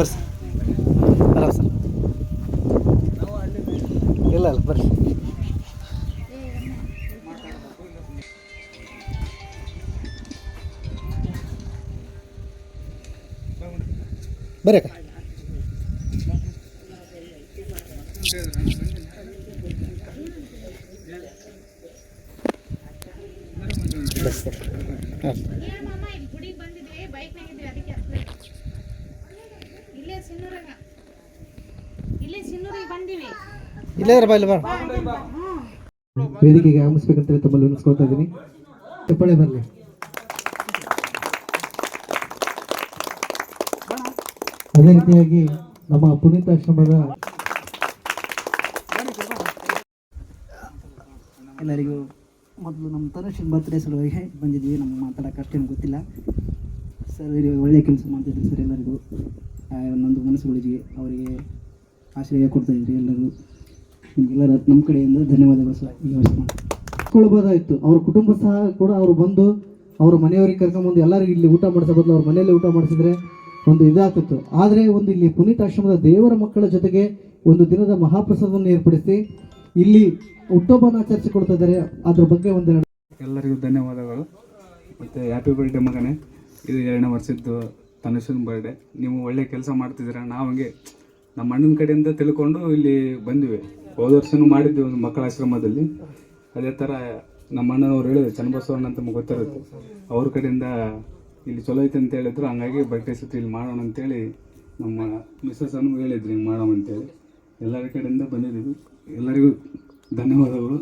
ಬರ್ರಿ ಆರಾಮ್ ಸರ್. ಇಲ್ಲ ಅಲ್ಲ ಬರ್ರಿ. ಬರ್ರಿ ಅಕ್ಕ. ಹಾಂ ಇಲ್ಲೇ ಬಾ ಇಲ್ಲ ಬಾ. ವೇದಿಕೆಗೆ ಆಗಮಿಸ್ಬೇಕಂತೇಳಿ ತಮ್ಮಲ್ಲಿ ವಿನಿಸ್ಕೊಳ್ತಾ ಇದ್ದೀನಿ. ಚಪ್ಪಾಳೆ ಬರಲಿ. ಅದೇ ರೀತಿಯಾಗಿ ನಮ್ಮ ಪುನೀತಾಶ್ರಮದ ಎಲ್ಲರಿಗೂ ಮೊದಲು ನಮ್ಮ ತನುಷನ್ ಬರ್ತ್ಡೇ ಸಲುವಾಗಿ ಬಂದಿದ್ವಿ. ನಮ್ಗೆ ಮಾತಾಡೋಕೆ ಅಷ್ಟೇನು ಗೊತ್ತಿಲ್ಲ ಸರ್. ಒಳ್ಳೆಯ ಕೆಲಸ ಮಾಡ್ತಿದ್ವಿ ಸರ್. ಎಲ್ಲರಿಗೂ ಒಂದೊಂದು ಮನಸ್ಸುಗಳಿಗೆ ಅವರಿಗೆ ಆಶ್ರಯ ಕೊಡ್ತಾಯಿದ್ರಿ. ಎಲ್ಲರೂ ನಿಮಗೆಲ್ಲರ ನಮ್ಮ ಕಡೆಯಿಂದ ಧನ್ಯವಾದಗಳು ಸರ್. ಈ ಯೋಚನೆ ಮಾಡ್ಕೊಳ್ಬೋದಾಯಿತು. ಅವ್ರ ಕುಟುಂಬ ಸಹ ಕೂಡ ಅವರು ಬಂದು ಅವ್ರ ಮನೆಯವರಿಗೆ ಕರ್ಕೊಂಬಂದು ಎಲ್ಲರಿಗೂ ಇಲ್ಲಿ ಊಟ ಮಾಡಿಸೋ ಬದಲು ಅವ್ರ ಮನೆಯಲ್ಲೇ ಊಟ ಮಾಡಿಸಿದ್ರೆ ಒಂದು ಇದಾಗ್ತಿತ್ತು. ಆದರೆ ಒಂದು ಇಲ್ಲಿ ಪುನೀತಾಶ್ರಮದ ದೇವರ ಮಕ್ಕಳ ಜೊತೆಗೆ ಒಂದು ದಿನದ ಮಹಾಪ್ರಸಾದವನ್ನು ಏರ್ಪಡಿಸಿ ಇಲ್ಲಿ ಹುಟ್ಟುಹಬ್ಬನ ಆಚರಿಸಿಕೊಡ್ತಾ ಇದ್ದಾರೆ. ಅದ್ರ ಬಗ್ಗೆ ಒಂದೆರಡು ಎಲ್ಲರಿಗೂ ಧನ್ಯವಾದಗಳು. ಮತ್ತು ಹ್ಯಾಪಿ ಬರ್ಡೇ ಮಗನೇ. ಇದು 2ನೇ ವರ್ಷದ್ದು ತನುಷನ್ ಬರ್ಡೇ. ನೀವು ಒಳ್ಳೆ ಕೆಲಸ ಮಾಡ್ತಿದ್ದೀರಾ. ನಾವು ಹಂಗೆ ನಮ್ಮ ಅಣ್ಣನ ಕಡೆಯಿಂದ ತಿಳ್ಕೊಂಡು ಇಲ್ಲಿ ಬಂದಿವಿ. ಹೋದ ವರ್ಷನೂ ಮಾಡಿದ್ವಿ ಒಂದು ಮಕ್ಕಳ ಆಶ್ರಮದಲ್ಲಿ. ಅದೇ ಥರ ನಮ್ಮ ಅಣ್ಣನವ್ರು ಹೇಳಿದ್ರು, ಚನ್ನಬಸವಣ್ಣ ಅಂತ ನಮ್ಗೆ ಗೊತ್ತಿರುತ್ತೆ, ಅವ್ರ ಕಡೆಯಿಂದ ಇಲ್ಲಿ ಚಲೋ ಐತೆ ಅಂತ ಹೇಳಿದ್ರು. ಹಂಗಾಗಿ ಬರ್ಡೇ ಸತಿ ಇಲ್ಲಿ ಮಾಡೋಣ ಅಂತೇಳಿ ನಮ್ಮ ಮಿಸ್ಸಸ್ಸನ್ನು ಹೇಳಿದ್ರು ಹಿಂಗೆ ಮಾಡೋಣ ಅಂತೇಳಿ. ಎಲ್ಲರ ಕಡೆಯಿಂದ ಬಂದಿದ್ದೀವಿ. ಎಲ್ಲರಿಗೂ ಧನ್ಯವಾದಗಳು.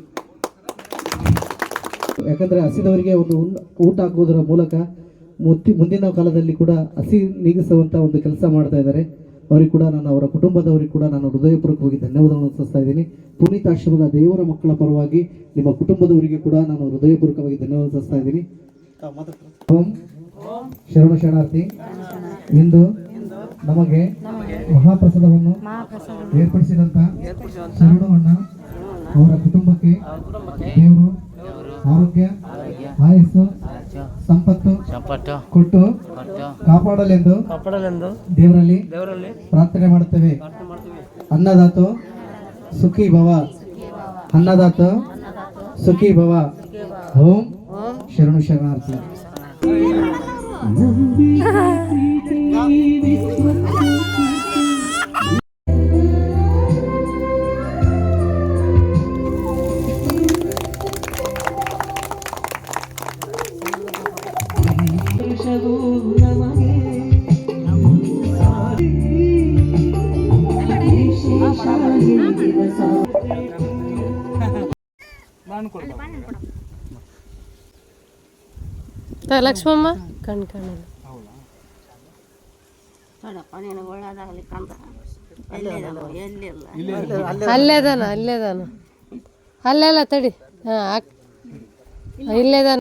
ಯಾಕಂದರೆ ಹಸಿದವರಿಗೆ ಒಂದು ಊಟ ಹಾಕುವುದರ ಮೂಲಕ ಮುಂದಿನ ಕಾಲದಲ್ಲಿ ಕೂಡ ಹಸಿ ನೀಗಿಸುವಂಥ ಒಂದು ಕೆಲಸ ಮಾಡ್ತಾ ಇದ್ದಾರೆ. ಅವರಿಗೆ ಕೂಡ ನಾನು, ಅವರ ಕುಟುಂಬದವರಿಗೆ ಕೂಡ ನಾನು ಹೃದಯಪೂರ್ವಕವಾಗಿ ಧನ್ಯವಾದಗಳನ್ನು ಸಲ್ಲಿಸ್ತಾ ಇದ್ದೀನಿ. ಪುನೀತಾಶ್ರಮದ ದೇವರ ಮಕ್ಕಳ ಪರವಾಗಿ ನಿಮ್ಮ ಕುಟುಂಬದವರಿಗೆ ಕೂಡ ನಾನು ಹೃದಯಪೂರ್ವಕವಾಗಿ ಧನ್ಯವಾದ ಸಲ್ಲಿಸ್ತಾ ಇದ್ದೀನಿ. ಓಂ ಶರಣ ಶರಣಾರ್ಥಿ. ಇಂದು ನಮಗೆ ಮಹಾಪ್ರಸಾದವನ್ನು ಏರ್ಪಡಿಸಿದಂಥ ಶರಣು ಅಣ್ಣ ಅವರ ಕುಟುಂಬಕ್ಕೆ ದೇವರು ಆರೋಗ್ಯ, ಆಯಸ್ಸು, ಸಂಪತ್ತು ಕೊಟ್ಟು ಕಾಪಾಡಲೆಂದು ದೇವರಲ್ಲಿ ಪ್ರಾರ್ಥನೆ ಮಾಡುತ್ತೇವೆ. ಅನ್ನದಾತು ಸುಖಿ ಭವ, ಅನ್ನದಾತು ಸುಖಿ ಭವ. ಓಂ ಶರಣು ಶರಣಾರ್ಥಿ. ಲಕ್ಷ್ಮಮ್ಮ ಕಣ್ ಕಾಣಲ್ಲ. ಅಲ್ಲೇದಾನ ಅಲ್ಲೇದಾನ ಅಲ್ಲೆಲ್ಲ ತಡಿ. ಹಾಂ ಇಲ್ಲೇದಾನ.